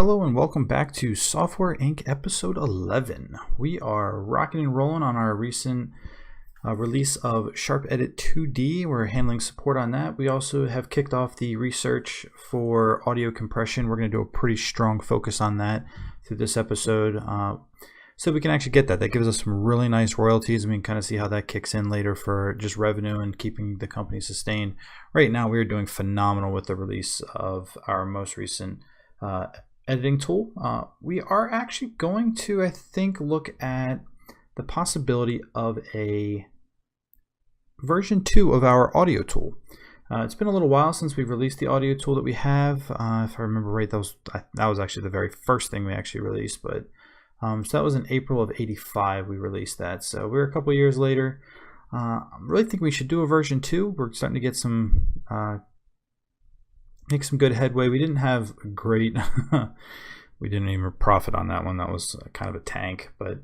Hello and welcome back to Software Inc. episode 11. We are rocking and rolling on our recent release of Sharp Edit 2D. We're handling support on that. We also have kicked off the research for audio compression. We're going to do a pretty strong focus on that through this episode. So we can actually get that. That gives us some really nice royalties, and we can kind of see how that kicks in later for just revenue and keeping the company sustained. Right now, we're doing phenomenal with the release of our most recent editing tool. We are actually going to, I think, look at the possibility of a version 2 of our audio tool. It's been a little while since we've released the audio tool that we have. If I remember right, that was actually the very first thing we actually released, but so that was in April of '85 we released that. So we're a couple years later. I really think we should do a version 2. We're starting to get some make some good headway. We didn't have a great we didn't even profit on that one. That was kind of a tank, but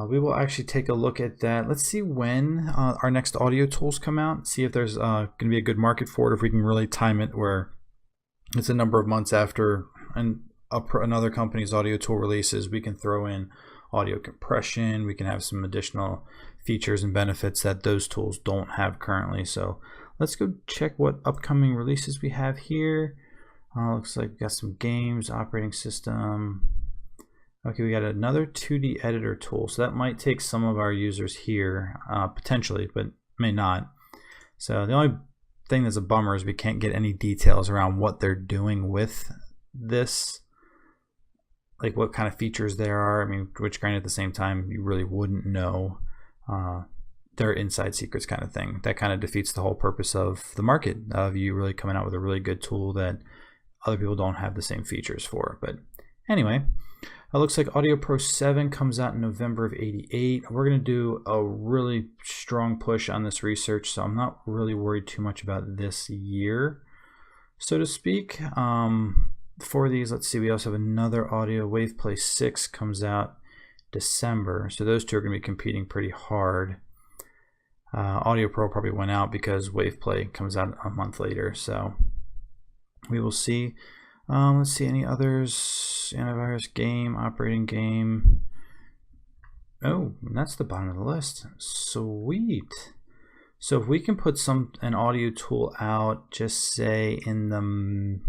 we will actually take a look at that. Let's see when our next audio tools come out, see if there's going to be a good market for it, if we can really time it where it's a number of months after another company's audio tool releases. We can throw in audio compression. We can have some additional features and benefits that those tools don't have currently. So let's go check what upcoming releases we have here. Looks like we got some games, operating system. Okay, we got another 2D editor tool. So that might take some of our users here, potentially, but may not. So the only thing that's a bummer is we can't get any details around what they're doing with this, like what kind of features there are. I mean, which granted at the same time, you really wouldn't know. They're inside secrets kind of thing. That kind of defeats the whole purpose of the market, of you really coming out with a really good tool that other people don't have the same features for. But anyway, it looks like Audio Pro 7 comes out in November of '88. We're going to do a really strong push on this research, so I'm not really worried too much about this year, so to speak. For these, let's see, we also have another audio. WavePlay 6 comes out December, so those two are going to be competing pretty hard. Audio Pro probably went out because WavePlay comes out a month later, so we will see. Let's see any others. Antivirus, game, operating game. Oh, that's the bottom of the list. Sweet. So if we can put an audio tool out, just say in the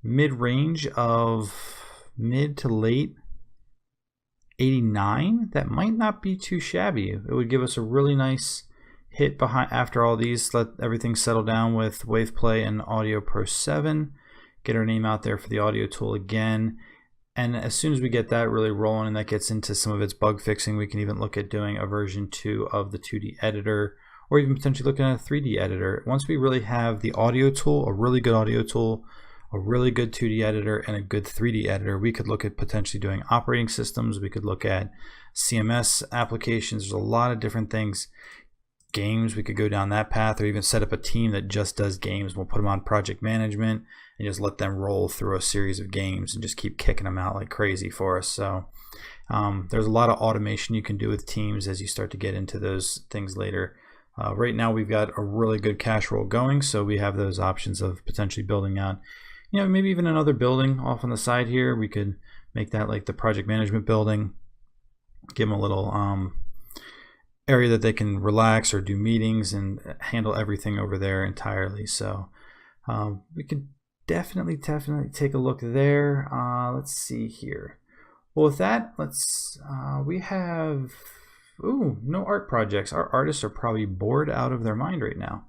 mid-range of mid to late '89, that might not be too shabby. It would give us a really nice hit behind after all these. Let everything settle down with WavePlay and Audio Pro 7. Get our name out there for the audio tool again. And as soon as we get that really rolling and that gets into some of its bug fixing, we can even look at doing a version 2 of the 2D editor, or even potentially looking at a 3D editor. Once we really have the audio tool, a really good audio tool, a really good 2D editor, and a good 3D editor, we could look at potentially doing operating systems. We could look at CMS applications. There's a lot of different things. Games, we could go down that path, or even set up a team that just does games. We'll put them on project management and just let them roll through a series of games and just keep kicking them out like crazy for us. So there's a lot of automation you can do with teams as you start to get into those things later. Right now we've got a really good cash roll going, so we have those options of potentially building out, maybe even another building off on the side here. We could make that like the project management building, give them a little area that they can relax or do meetings and handle everything over there entirely. So we could definitely take a look there. Let's see here. Well, with that, we have no art projects. Our artists are probably bored out of their mind right now.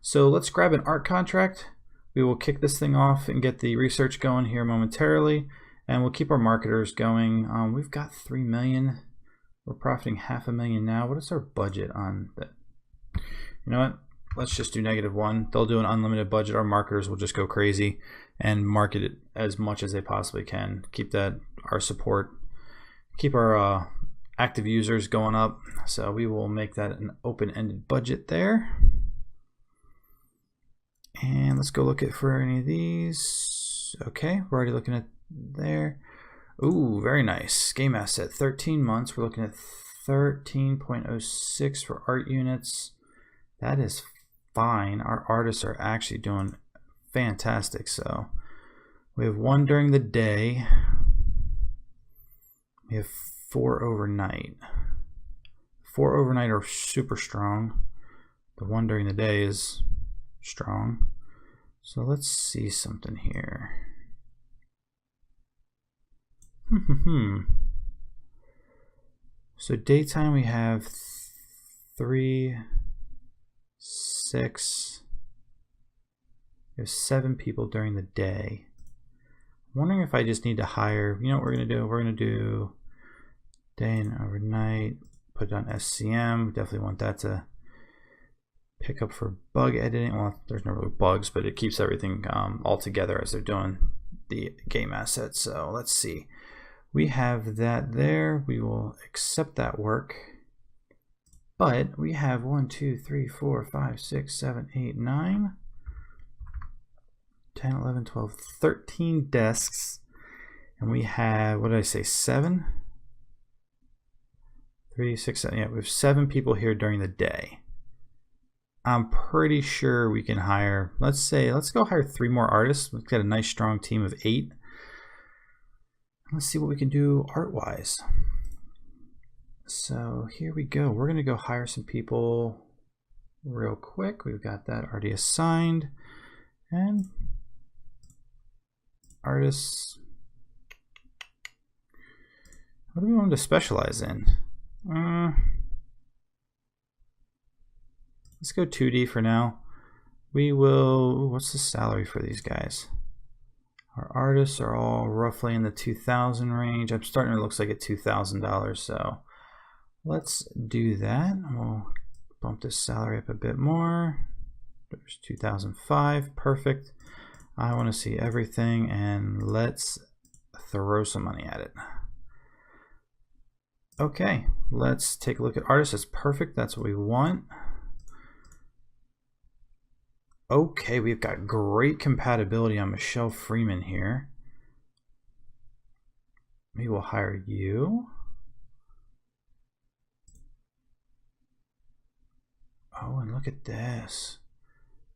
So let's grab an art contract. We will kick this thing off and get the research going here momentarily, and we'll keep our marketers going. We've got 3 million. We're profiting $500,000 now. What is our budget on that? You know what? Let's just do -1. They'll do an unlimited budget. Our marketers will just go crazy and market it as much as they possibly can. Keep our support, keep our active users going up. So we will make that an open-ended budget there. And let's go look at for any of these. Okay, we're already looking at there. Ooh, very nice. Game asset, 13 months. We're looking at 13.06 for art units. That is fine. Our artists are actually doing fantastic. So We have 1 during the day. We have 4 overnight. 4 overnight are super strong. The 1 during the day is strong. So let's see something here. So daytime we have 3, 6. We have 7 people during the day. I'm wondering if I just need to hire, you know what we're going to do? We're going to do day and overnight, put it on SCM. We definitely want that to pick up for bug editing. Well, there's no really bugs, but it keeps everything all together as they're doing the game assets. So let's see. We have that there. We will accept that work. But we have 1, 2, 3, 4, 5, 6, 7, 8, 9, 10, 11, 12, 13 desks. And we have, what did I say, 7? 3, 6, 7. Yeah, we have 7 people here during the day. I'm pretty sure we can hire, let's go hire 3 more artists. We've got a nice strong team of 8. Let's see what we can do art-wise. So here we go. We're gonna go hire some people real quick. We've got that already assigned. And artists, what do we want to specialize in? Let's go 2D for now. We will, what's the salary for these guys? Our artists are all roughly in the 2,000 range. I'm starting to look like at $2,000, so let's do that. We'll bump this salary up a bit more. There's 2005, perfect. I want to see everything, and let's throw some money at it. Okay, let's take a look at artists. That's perfect, that's what we want. Okay, we've got great compatibility on Michelle Freeman here. We will hire you. Oh, and look at this.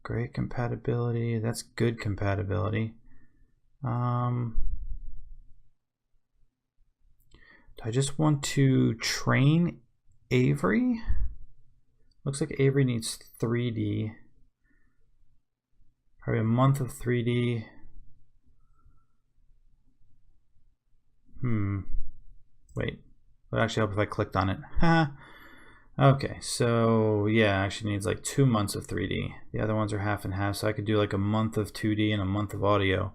Great compatibility. That's good compatibility. Do I just want to train Avery? Looks like Avery needs 3D. Probably a month of 3D. Wait. Would actually help if I clicked on it. Okay, so yeah, actually needs like 2 months of 3D. The other ones are half and half, so I could do like a month of 2D and a month of audio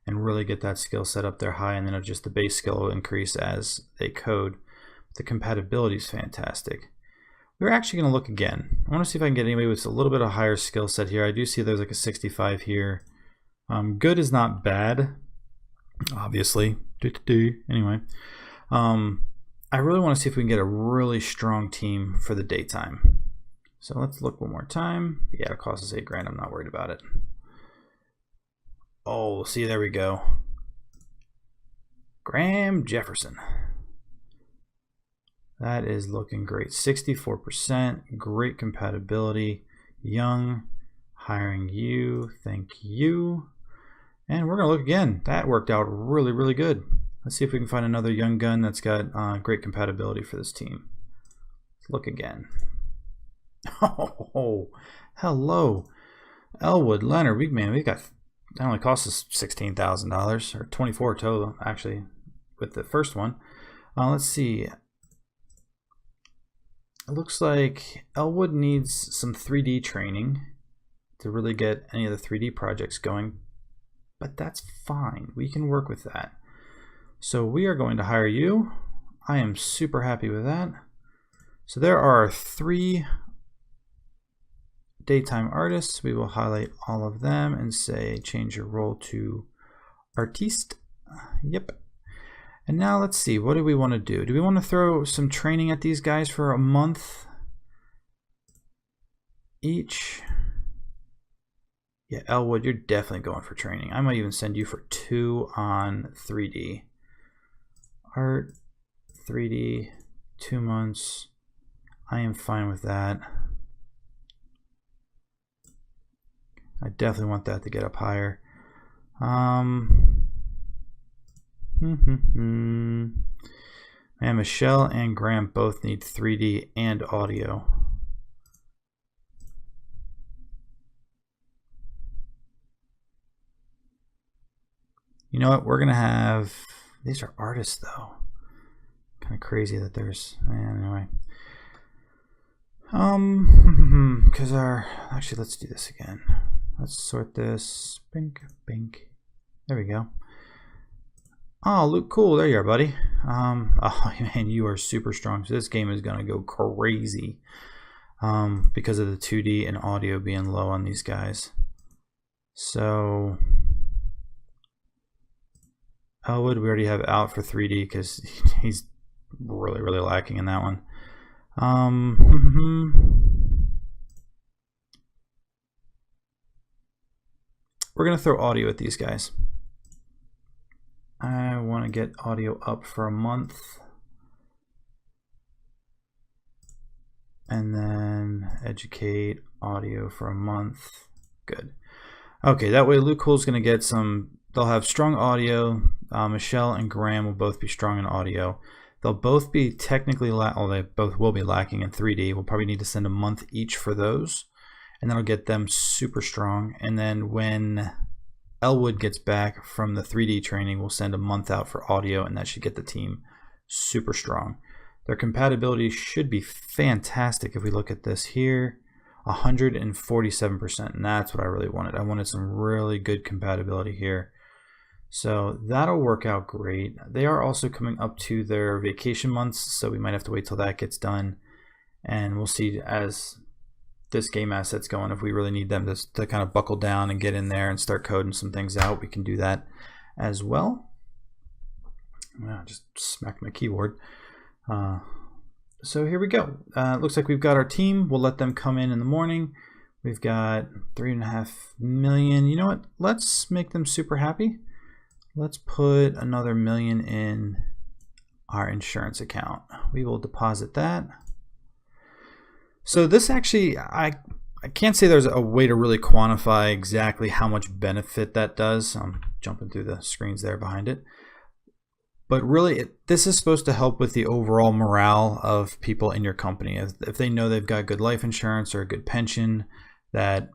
and really get that skill set up there high, and then just the base skill will increase as they code. But the compatibility is fantastic. We're actually going to look again. I want to see if I can get anybody with a little bit of higher skill set here. I do see there's like a 65 here. Good is not bad, obviously. Anyway, I really want to see if we can get a really strong team for the daytime. So let's look one more time. Yeah, it costs us $8,000. I'm not worried about it. Oh, see, there we go. Graham Jefferson. That is looking great. 64%, great compatibility. Young, hiring you, thank you. And we're gonna look again. That worked out really, really good. Let's see if we can find another young gun that's got great compatibility for this team. Let's look again. Oh, hello. Elwood, Leonard, man, we got, that only cost us $16,000, or 24 total, actually, with the first one. Let's see. It looks like Elwood needs some 3D training to really get any of the 3D projects going, but that's fine. We can work with that. So we are going to hire you. I am super happy with that. So there are 3 daytime artists. We will highlight all of them and say change your role to artiste. Yep. And now let's see, what do we want to do? Do we want to throw some training at these guys for a month each? Yeah, Elwood, you're definitely going for training. I might even send you for 2 on 3D. Art, 3D, 2 months. I am fine with that. I definitely want that to get up higher. And Michelle and Graham both need 3D and audio. You know what? We're going to have... These are artists, though. Kind of crazy that there's... Anyway. Because actually, let's do this again. Let's sort this. Bink, bink. There we go. Oh, Luke, cool. There you are, buddy. Oh, man, you are super strong. So this game is going to go crazy because of the 2D and audio being low on these guys. So... Elwood, we already have out for 3D because he's really, really lacking in that one. We're going to throw audio at these guys. I want to get audio up for a month. And then educate audio for a month. Good. Okay, that way Luke Cool's going to get some... They'll have strong audio. Michelle and Graham will both be strong in audio. They'll both be technically, they both will be lacking in 3D. We'll probably need to send a month each for those. And that'll get them super strong. And then when Elwood gets back from the 3D training, we'll send a month out for audio, and that should get the team super strong. Their compatibility should be fantastic if we look at this here. 147%, and that's what I really wanted. I wanted some really good compatibility here. So that'll work out great. They are also coming up to their vacation months, so we might have to wait till that gets done. And we'll see as this game asset's going, if we really need them to kind of buckle down and get in there and start coding some things out, we can do that as well. I just smacked my keyboard. So here we go. Looks like we've got our team. We'll let them come in the morning. We've got 3.5 million. You know what? Let's make them super happy. Let's put another $1 million in our insurance account. We will deposit that. So this actually, I can't say there's a way to really quantify exactly how much benefit that does. I'm jumping through the screens there behind it. But really, this is supposed to help with the overall morale of people in your company. If they know they've got good life insurance or a good pension, that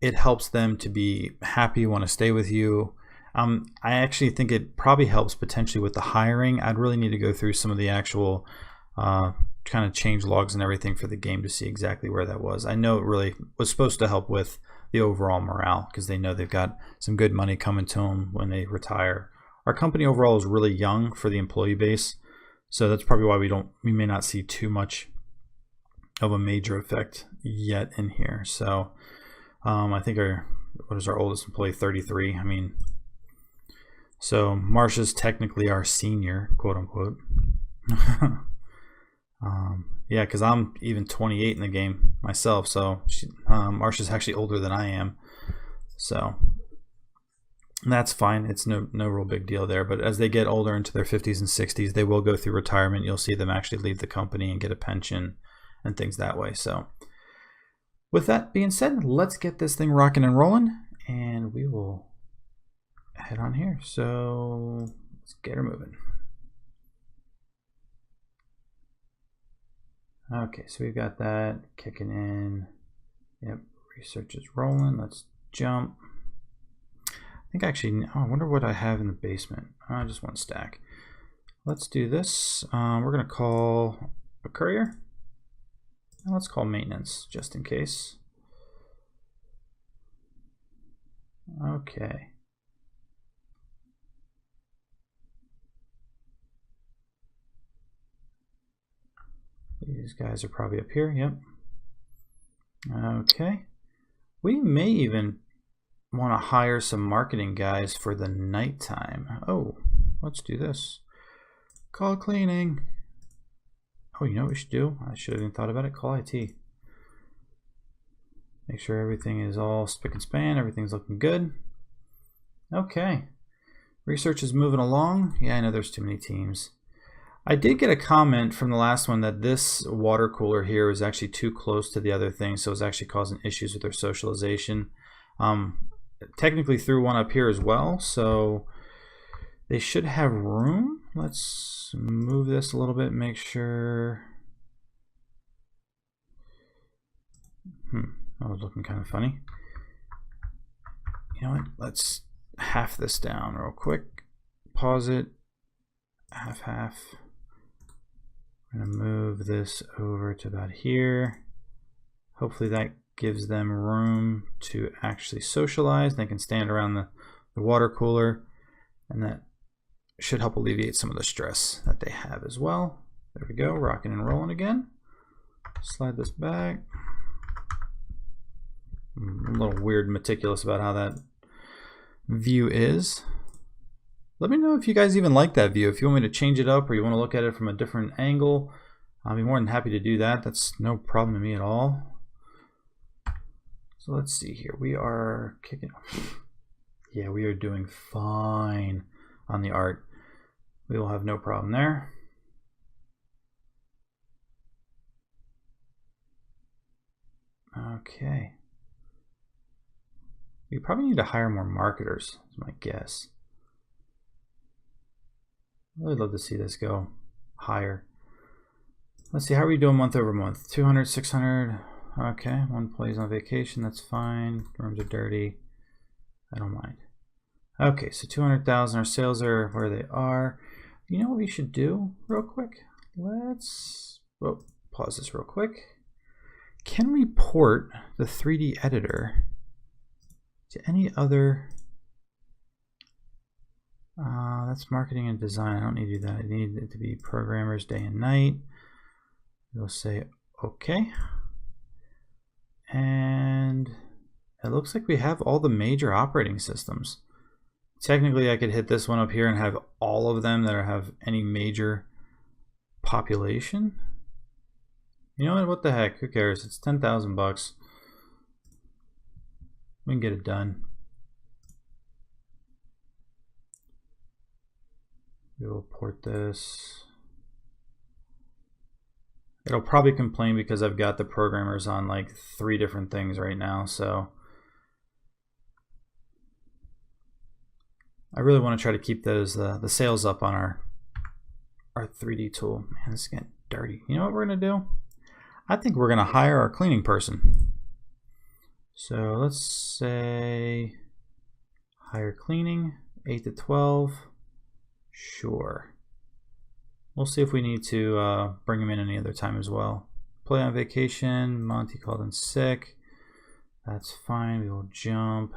it helps them to be happy, want to stay with you. I actually think it probably helps potentially with the hiring. I'd really need to go through some of the actual kind of change logs and everything for the game to see exactly where that was. I know it really was supposed to help with the overall morale because they know they've got some good money coming to them when they retire. Our company overall is really young for the employee base, so that's probably why we may not see too much of a major effect yet in here. So I think what is our oldest employee? 33. I mean, so Marsha's technically our senior, quote unquote. Yeah, because I'm even 28 in the game myself, so Marsha's actually older than I am. So that's fine. It's no real big deal there. But as they get older into their 50s and 60s, they will go through retirement. You'll see them actually leave the company and get a pension and things that way. So with that being said, let's get this thing rocking and rolling, and we will head on here. So let's get her moving. Okay, so we've got that kicking in. Yep, research is rolling. Let's jump. I think actually, I wonder what I have in the basement. Just one stack. Let's do this. We're going to call a courier. And let's call maintenance, just in case. Okay. These guys are probably up here. Yep. Okay. We may even want to hire some marketing guys for the nighttime. Oh, let's do this. Call cleaning. Oh, you know what we should do? I should have even thought about it. Call IT. Make sure everything is all spick and span. Everything's looking good. Okay. Research is moving along. Yeah, I know there's too many teams. I did get a comment from the last one that this water cooler here is actually too close to the other thing, so it's actually causing issues with their socialization. Technically threw one up here as well, so They should have room. Let's move this a little bit, make sure. That was looking kind of funny. You know what? Let's half this down real quick. Pause it. Half. I'm going to move this over to about here. Hopefully that gives them room to actually socialize. They can stand around the water cooler, and that should help alleviate some of the stress that they have as well. There we go, rocking and rolling again. Slide this back. I'm a little weird and meticulous about how that view is. Let me know if you guys even like that view. If you want me to change it up or you want to look at it from a different angle, I'll be more than happy to do that. That's no problem to me at all. So let's see here. We are kicking. Yeah, we are doing fine on the art. We will have no problem there. Okay. We probably need to hire more marketers, is my guess. I'd really love to see this go higher. Let's see, how are we doing month over month? 200, 600. Okay, one employee's on vacation, that's fine. Rooms are dirty. I don't mind. Okay, so 200,000. Our sales are where they are. You know what we should do real quick? Let's pause this real quick. Can we port the 3D editor to any other? That's marketing and design. I don't need to do that. I need it to be programmers day and night. We'll say okay. And it looks like we have all the major operating systems. Technically, I could hit this one up here and have all of them that have any major population. You know what the heck? Who cares? It's 10,000 bucks. We can get it done. We will port this. It'll probably complain because I've got the programmers on like 3 different things right now, so I really want to try to keep those the sales up on our 3D tool. Man, this is getting dirty. You know what we're gonna do? I think we're gonna hire our cleaning person. So let's say hire cleaning, 8 to 12. Sure. We'll see if we need to bring him in any other time as well. Play on vacation. Monty called in sick. That's fine. We will jump.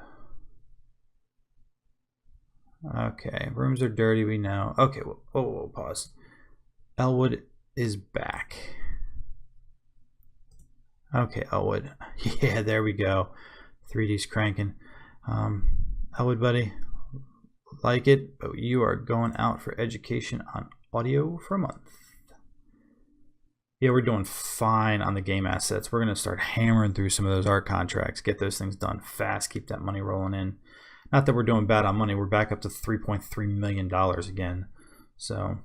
Okay, rooms are dirty, we know. Okay, whoa, pause. Elwood is back. Okay, Elwood. Yeah, there we go. 3D's cranking. Elwood, buddy, like it, but you are going out for education on audio for a month. Yeah, we're doing fine on the game assets. We're going to start hammering through some of those art contracts, get those things done fast, keep that money rolling in. Not that we're doing bad on money. We're back up to $3.3 million again. So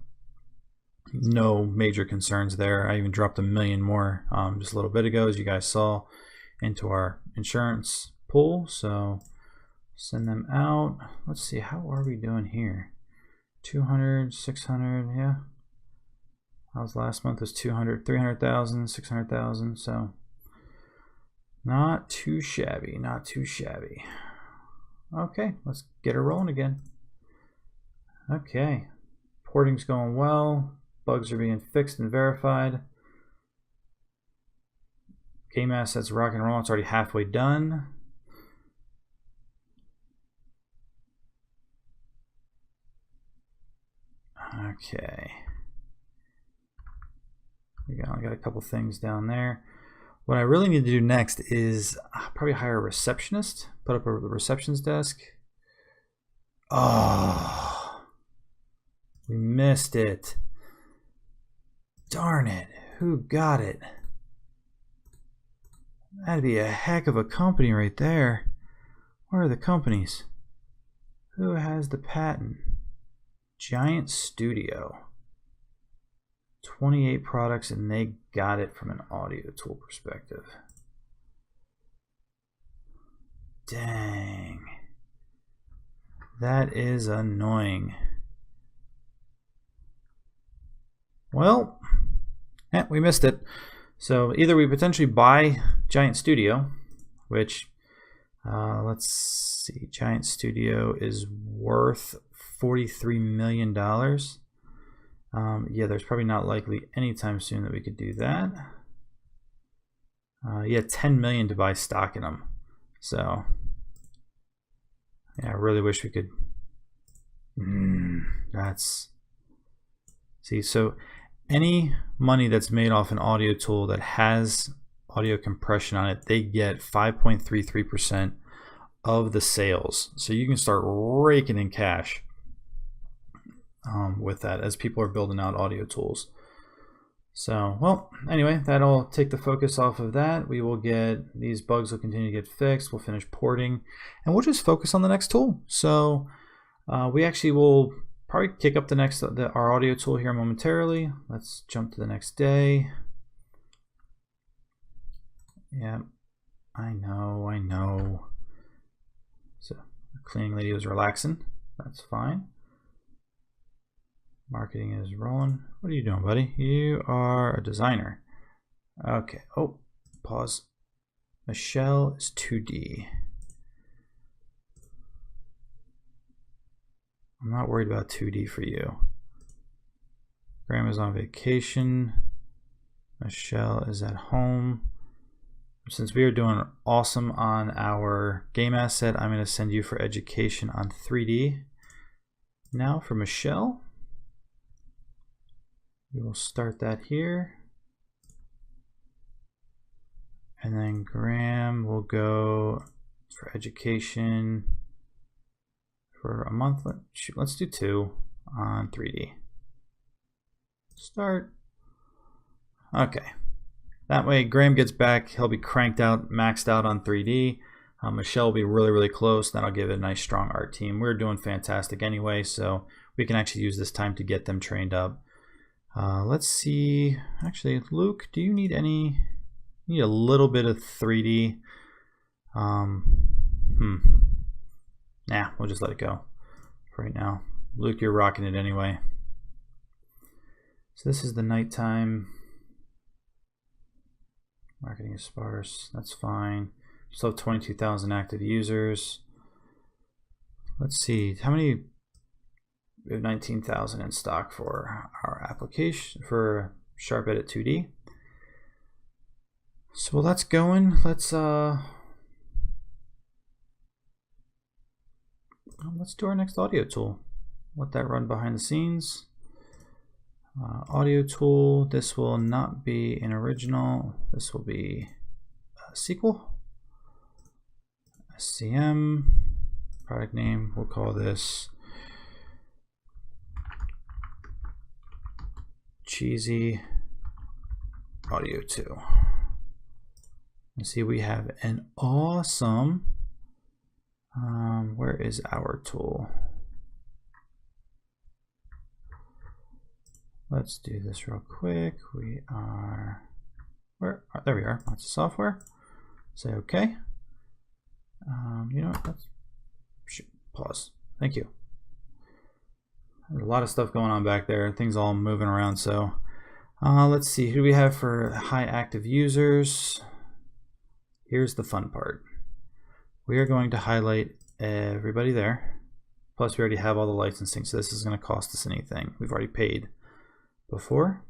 no major concerns there. I even dropped $1 million more just a little bit ago, as you guys saw, into our insurance pool. So send them out. Let's see, how are we doing here? 200, 600, yeah. That was last month was 200, 300,000, 600,000. So not too shabby, not too shabby. Okay, let's get her rolling again. Okay, porting's going well. Bugs are being fixed and verified. Game assets rock and roll. It's already halfway done. Okay. We got a couple things down there. What I really need to do next is probably hire a receptionist, put up a reception's desk. Oh, we missed it. Darn it, who got it? That'd be a heck of a company right there. Where are the companies? Who has the patent? Giant Studio. 28 products, and they got it from an audio tool perspective. Dang. That is annoying. Well, we missed it. So either we potentially buy Giant Studio, which let's see, Giant Studio is worth $43 million. Yeah, there's probably not likely anytime soon that we could do that. Yeah, 10 million to buy stock in them. So yeah, I really wish we could. See, so any money that's made off an audio tool that has audio compression on it, they get 5.33% of the sales. So you can start raking in cash with that as people are building out audio tools. So, well, anyway, that'll take the focus off of that. We will get, these bugs will continue to get fixed. We'll finish porting, and we'll just focus on the next tool. So we actually will probably kick up our audio tool here momentarily. Let's jump to the next day. Yeah, I know. So the cleaning lady was relaxing. That's fine. Marketing is rolling. What are you doing, buddy? You are a designer. Okay. Oh, pause. Michelle is 2D. I'm not worried about 2D for you. Graham is on vacation. Michelle is at home. Since we are doing awesome on our game asset, I'm going to send you for education on 3D. Now for Michelle. We will start that here. And then Graham will go for education for a month. Let's do 2 on 3D. Start. Okay. That way Graham gets back. He'll be cranked out, maxed out on 3D. Michelle will be really, really close. That'll give it a nice, strong art team. We're doing fantastic anyway, so we can actually use this time to get them trained up. Let's see. Actually, Luke, do you need any? You need a little bit of 3D. Nah, we'll just let it go for right now. Luke, you're rocking it anyway. So this is the nighttime. Marketing is sparse. That's fine. Still have 22,000 active users. Let's see. How many? We have 19,000 in stock for our application for Sharp Edit 2D. So while that's going, let's do our next audio tool. Let that run behind the scenes. Audio tool. This will not be an original. This will be a sequel. SCM. Product name. We'll call this Cheezy Audio 2. And see, we have an awesome. Where is our tool? Let's do this real quick. We are there we are. Lots of software. Say okay. You know what? Let's pause. Thank you. There's a lot of stuff going on back there. Things all moving around. So let's see. Who do we have for high active users? Here's the fun part. We are going to highlight everybody there. Plus, we already have all the licensing, so this isn't going to cost us anything. We've already paid before.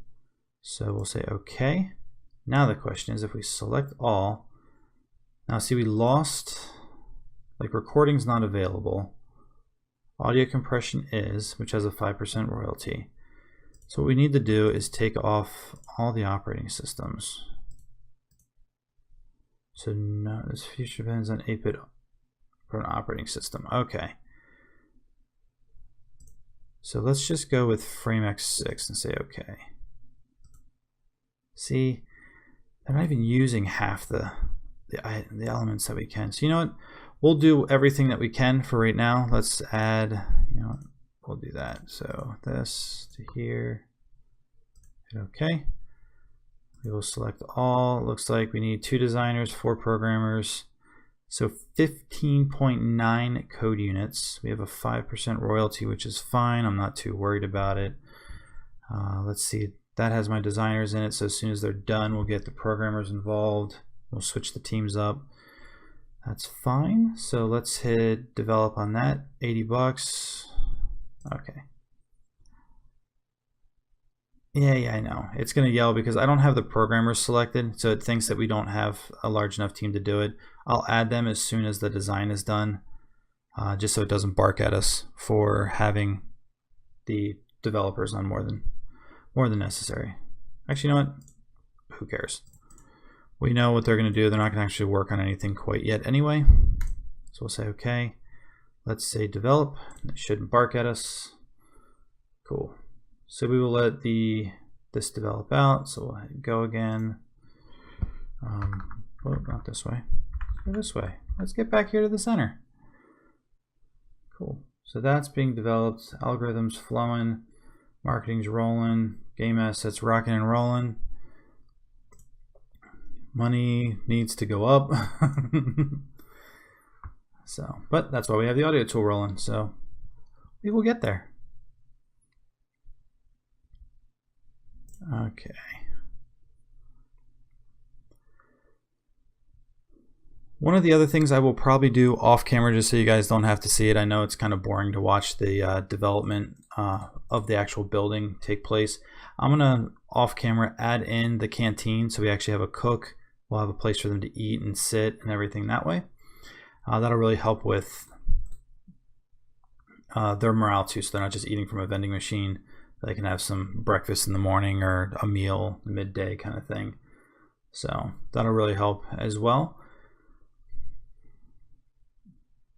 So we'll say OK. Now the question is, if we select all, now see, we lost, like, recording's not available. Audio compression is, which has a 5% royalty. So what we need to do is take off all the operating systems. So no, this feature depends on 8-bit for an operating system. Okay. So let's just go with FrameX6 and say okay. See, they're not even using half the elements that we can. So you know what? We'll do everything that we can for right now. Let's add, you know, we'll do that. So this to here. Hit okay. We will select all. It looks like we need 2 designers, 4 programmers. So 15.9 code units. We have a 5% royalty, which is fine. I'm not too worried about it. Let's see. That has my designers in it, so as soon as they're done, we'll get the programmers involved. We'll switch the teams up. That's fine. So let's hit develop on that. 80 bucks. Okay. Yeah, I know. It's going to yell because I don't have the programmers selected, so it thinks that we don't have a large enough team to do it. I'll add them as soon as the design is done, just so it doesn't bark at us for having the developers on more than necessary. Actually, you know what? Who cares? We know what they're going to do. They're not going to actually work on anything quite yet anyway. So we'll say okay. Let's say develop. It shouldn't bark at us. Cool. So we will let this develop out. So we'll go again. Oh, not this way. Let's go this way. Let's get back here to the center. Cool. So that's being developed. Algorithms flowing. Marketing's rolling. Game assets rocking and rolling. Money needs to go up. So, but that's why we have the audio tool rolling. So we will get there. Okay. One of the other things I will probably do off camera, just so you guys don't have to see it. I know it's kind of boring to watch the development of the actual building take place. I'm gonna off camera add in the canteen, so we actually have a cook. We'll have a place for them to eat and sit and everything that way. That'll really help with their morale too, so they're not just eating from a vending machine. They can have some breakfast in the morning or a meal midday kind of thing. So that'll really help as well.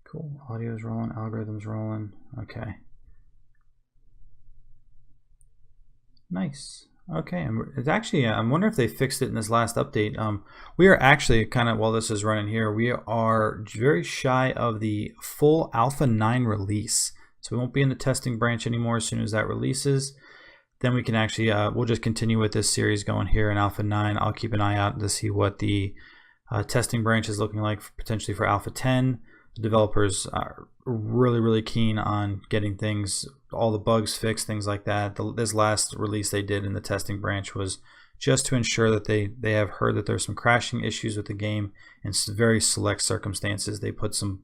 Cool. Audio's rolling, algorithms rolling. Okay. Nice. Okay, and it's actually, I'm wondering if they fixed it in this last update. We are actually kind of, while this is running here, we are very shy of the full Alpha 9 release. So we won't be in the testing branch anymore. As soon as that releases, then we can actually, we'll just continue with this series going here in Alpha 9. I'll keep an eye out to see what the testing branch is looking like potentially for Alpha 10. The developers are really keen on getting things, all the bugs fixed, things like that. This last release they did in the testing branch was just to ensure that they have heard that there's some crashing issues with the game in very select circumstances. They put some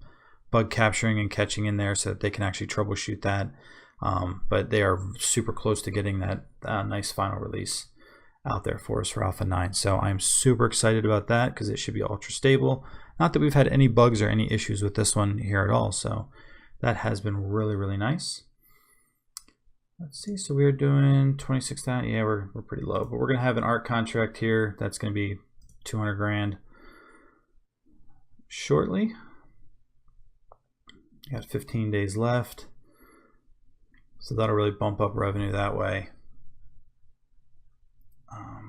bug capturing and catching in there so that they can actually troubleshoot that. But they are super close to getting that nice final release out there for us for Alpha 9. So I'm super excited about that because it should be ultra stable. Not that we've had any bugs or any issues with this one here at all. So that has been really nice. Let's see. So we are doing 26,000. Yeah, we're pretty low, but we're going to have an art contract here. That's going to be 200 grand shortly. Got 15 days left. So that'll really bump up revenue that way.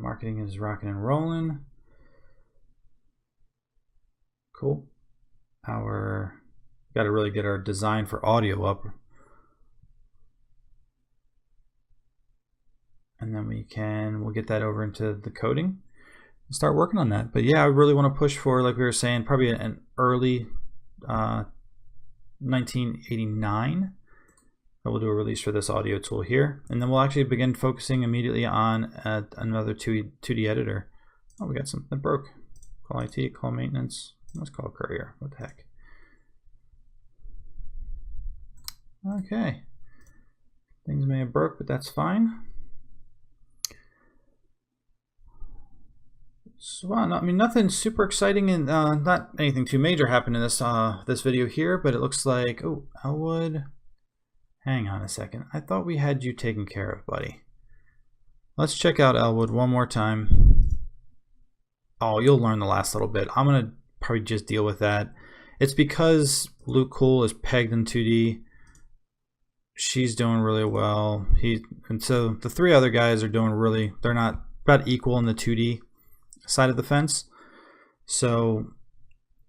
Marketing is rocking and rolling. Cool. Got to really get our design for audio up. And then we'll get that over into the coding and start working on that. But yeah, I really want to push for, like we were saying, probably an early 1989. We'll do a release for this audio tool here, and then we'll actually begin focusing immediately on another 2D editor. Oh, we got something that broke. Call IT, call maintenance. Let's call courier. What the heck? Okay. Things may have broke, but that's fine. So, well, I mean, nothing super exciting and not anything too major happened in this this video here, but it looks like, oh, Elwood. Hang on a second. I thought we had you taken care of, buddy. Let's check out Elwood one more time. Oh, you'll learn the last little bit. I'm going to probably just deal with that. It's because Luke Cool is pegged in 2D. She's doing really well. And so the three other guys are doing really, they're not about equal in the 2D side of the fence. So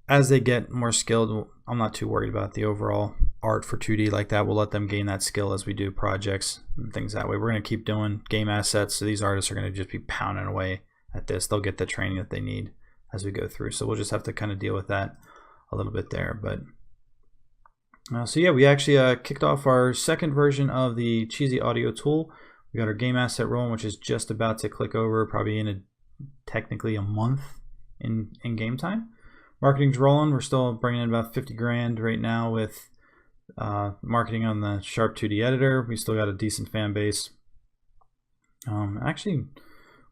as they get more skilled, I'm not too worried about the overall art for 2D like that. We'll let them gain that skill as we do projects and things that way. We're going to keep doing game assets, so these artists are going to just be pounding away at this. They'll get the training that they need as we go through, so we'll just have to kind of deal with that a little bit there. But so yeah, we actually kicked off our second version of the Cheezy audio tool. We got our game asset rolling, which is just about to click over, probably in technically a month in game time. Marketing's rolling. We're still bringing in about 50 grand right now with marketing on the Sharp 2D editor. We still got a decent fan base. Actually,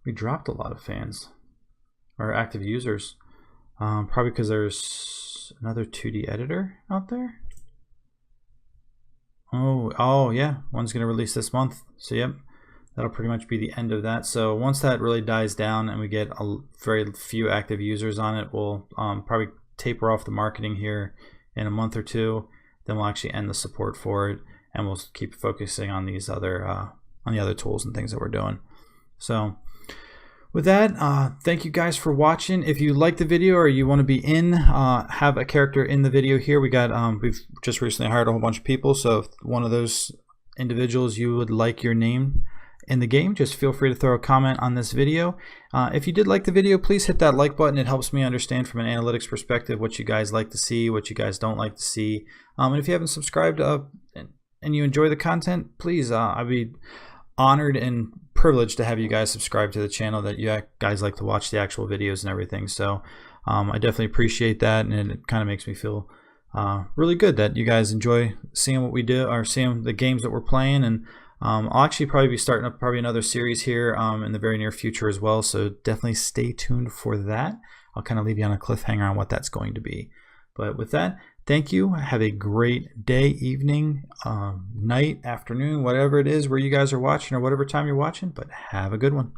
we dropped a lot of fans or active users, probably because there's another 2D editor out there. Oh yeah, one's gonna release this month. So yep, that'll pretty much be the end of that. So once that really dies down and we get a very few active users on it, we'll probably taper off the marketing here in a month or two. Then we'll actually end the support for it, and we'll keep focusing on these other on the other tools and things that we're doing. So with that, thank you guys for watching. If you like the video or you want to be have a character in the video here, we've just recently hired a whole bunch of people. So if one of those individuals you would like your name in the game, just feel free to throw a comment on this video. If you did like the video, please hit that like button. It helps me understand from an analytics perspective what you guys like to see, what you guys don't like to see. And if you haven't subscribed and you enjoy the content, please, I'd be honored and privileged to have you guys subscribe to the channel, that you guys like to watch the actual videos and everything. So I definitely appreciate that, and it kind of makes me feel really good that you guys enjoy seeing what we do, or seeing the games that we're playing. And I'll actually probably be starting up another series here in the very near future as well, so definitely stay tuned for that. I'll kind of leave you on a cliffhanger on what that's going to be. But with that, thank you. Have a great day, evening, night, afternoon, whatever it is where you guys are watching, or whatever time you're watching, but have a good one.